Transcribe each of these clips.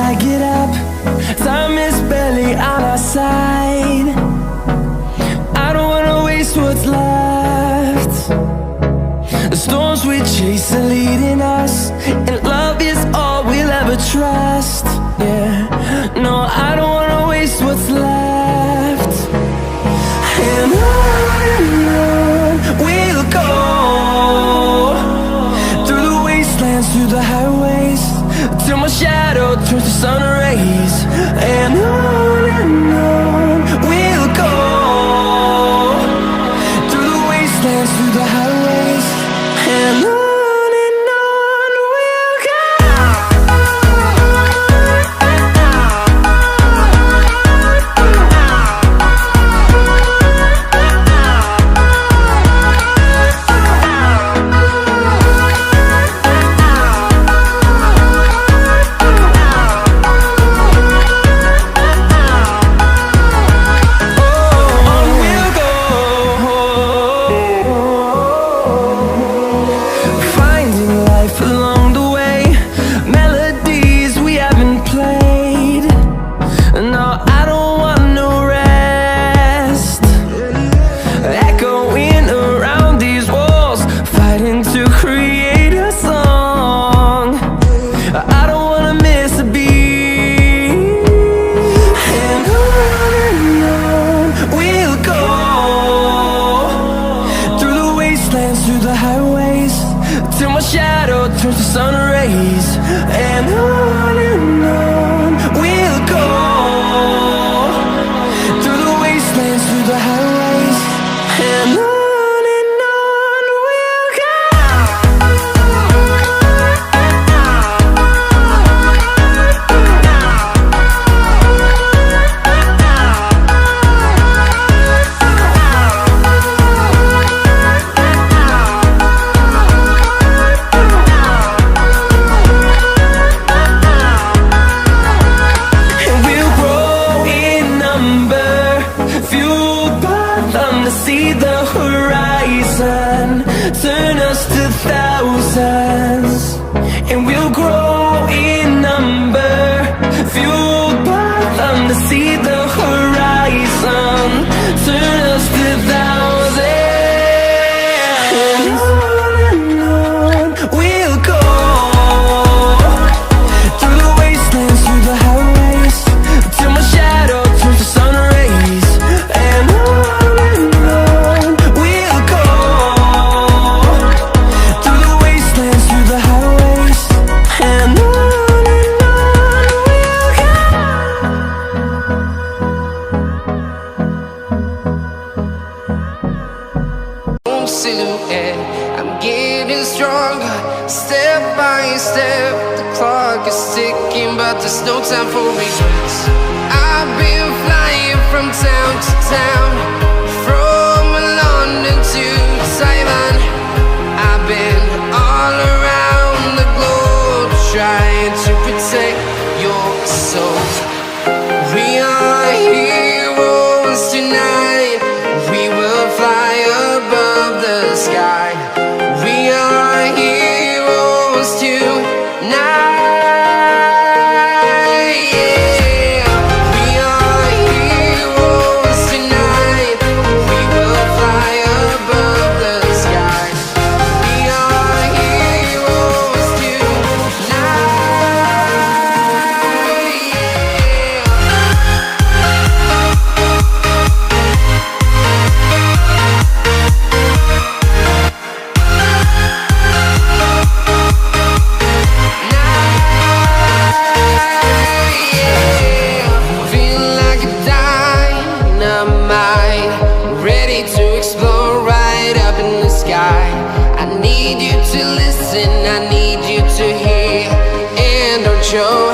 I get up, time is barely on our side. I don't wanna waste what's left. The storms we chase are leading us, and love is all we'll ever trust. Yeah, no, I don't wanna waste what's left. And on we'll go, through the wastelands, through the highways, till my shadow turns to sun rays. And on we'll go, through the wastelands, through the highways, and on we'll go. Turns to sun rays, and on we'll go, through the wastelands, through the highways, and on we'll go. See the horizon turn us to thousands, and we'll grow in number, fueled by them to see the horizon turn us to thousands. And on we'll go, through the wastelands, through the highways, till my shadow turns to sun rays. And silhouette, I'm getting stronger, step by step. The clock is ticking, but there's no time for regrets. I've been flying from town to town, from London to Taiwan. I've been all around the globe, trying to protect your soul. We are heroes tonight, we will fly above the sky. We are heroes tonight. Yeah, we are heroes tonight. We will fly above the sky. We are heroes tonight. I need you to listen, I need you to hear, and don't show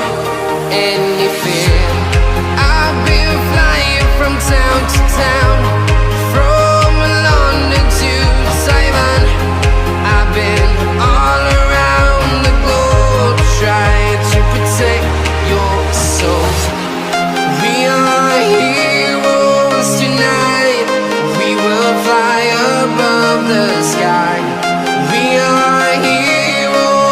any fear. I've been flying from town to town, from London to Taiwan. I've been all around the globe, trying to protect your soul. We are heroes tonight, we will fly above the sky. We are heroes.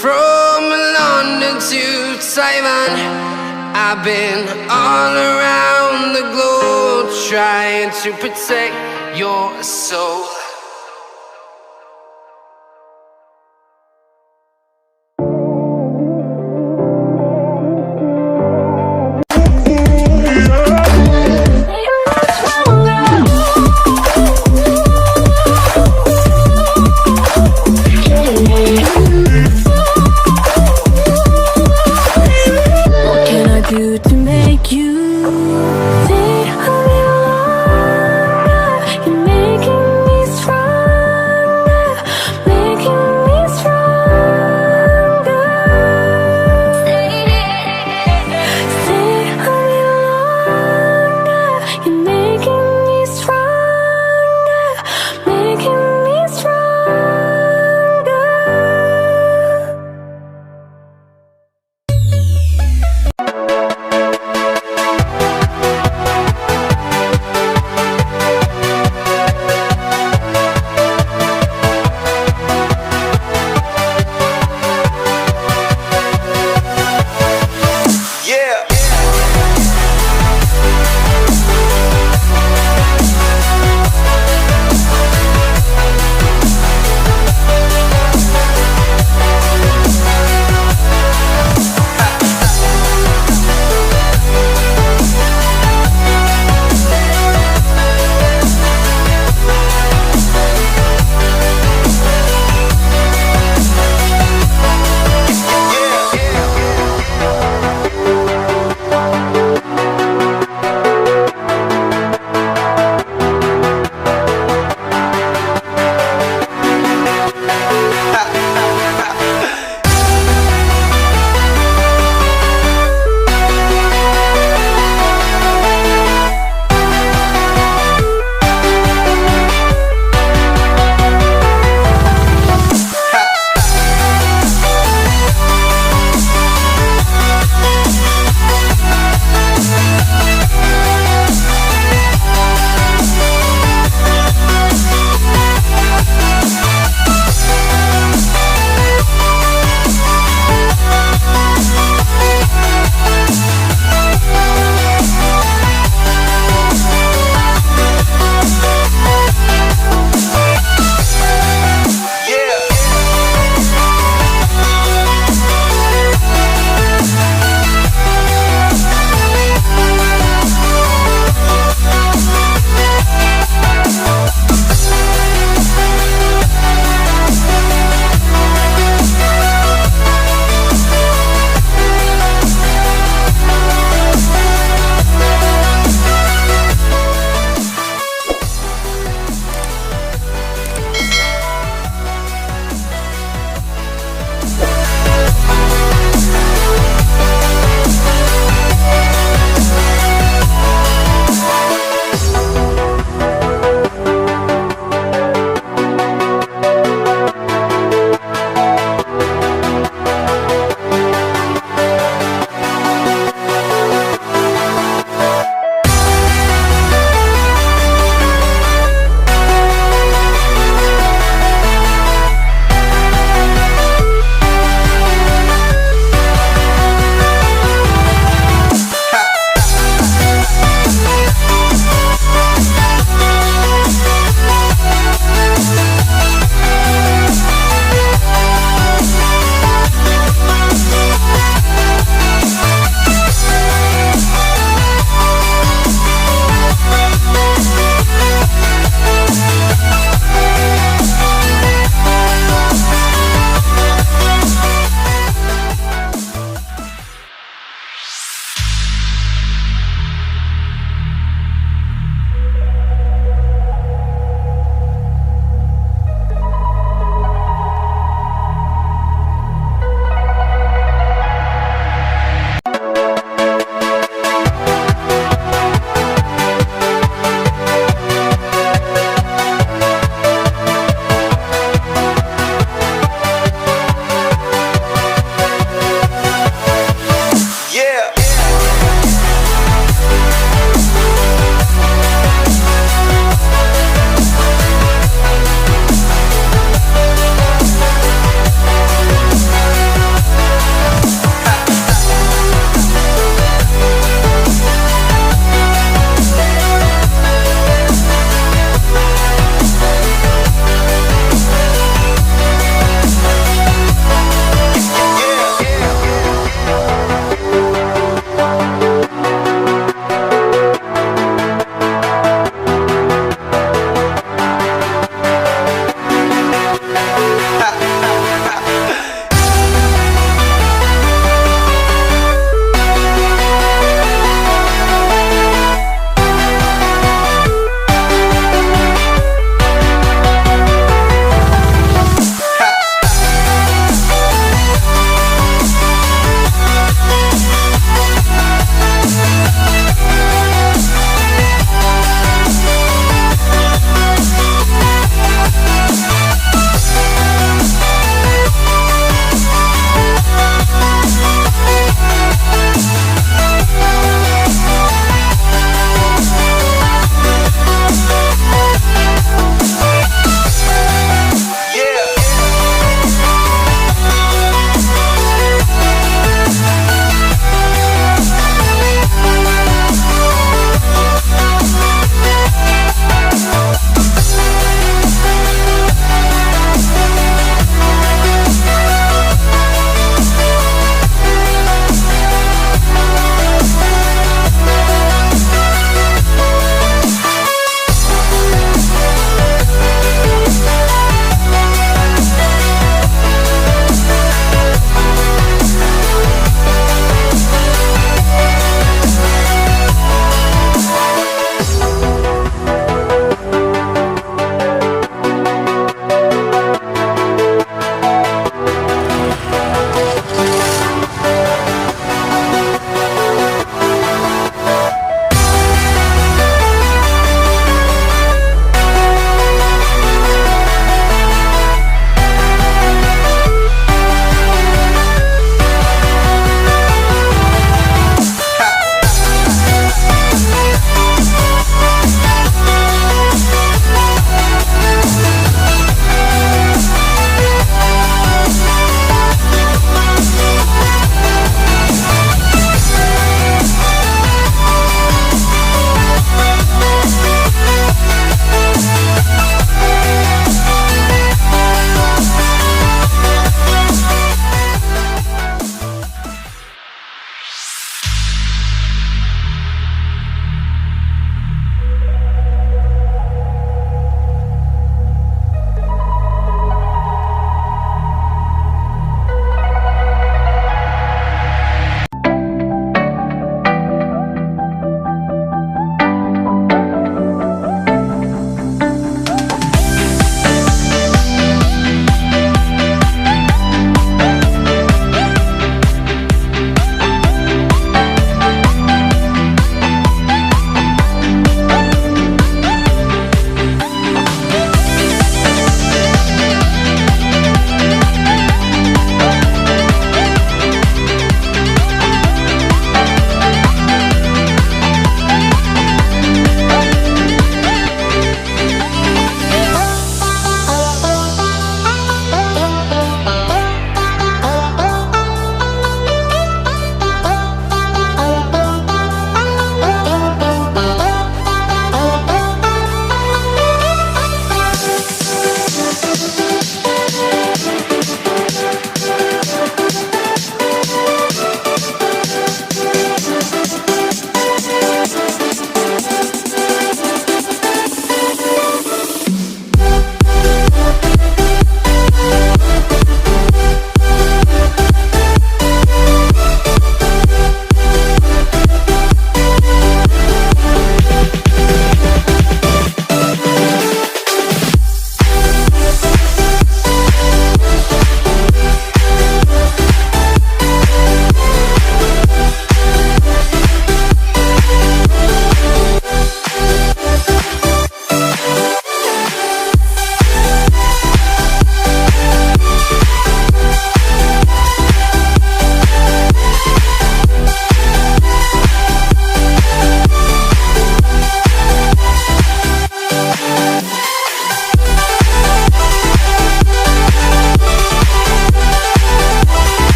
from London to Taiwan. I've been all around the globe trying to protect your soul.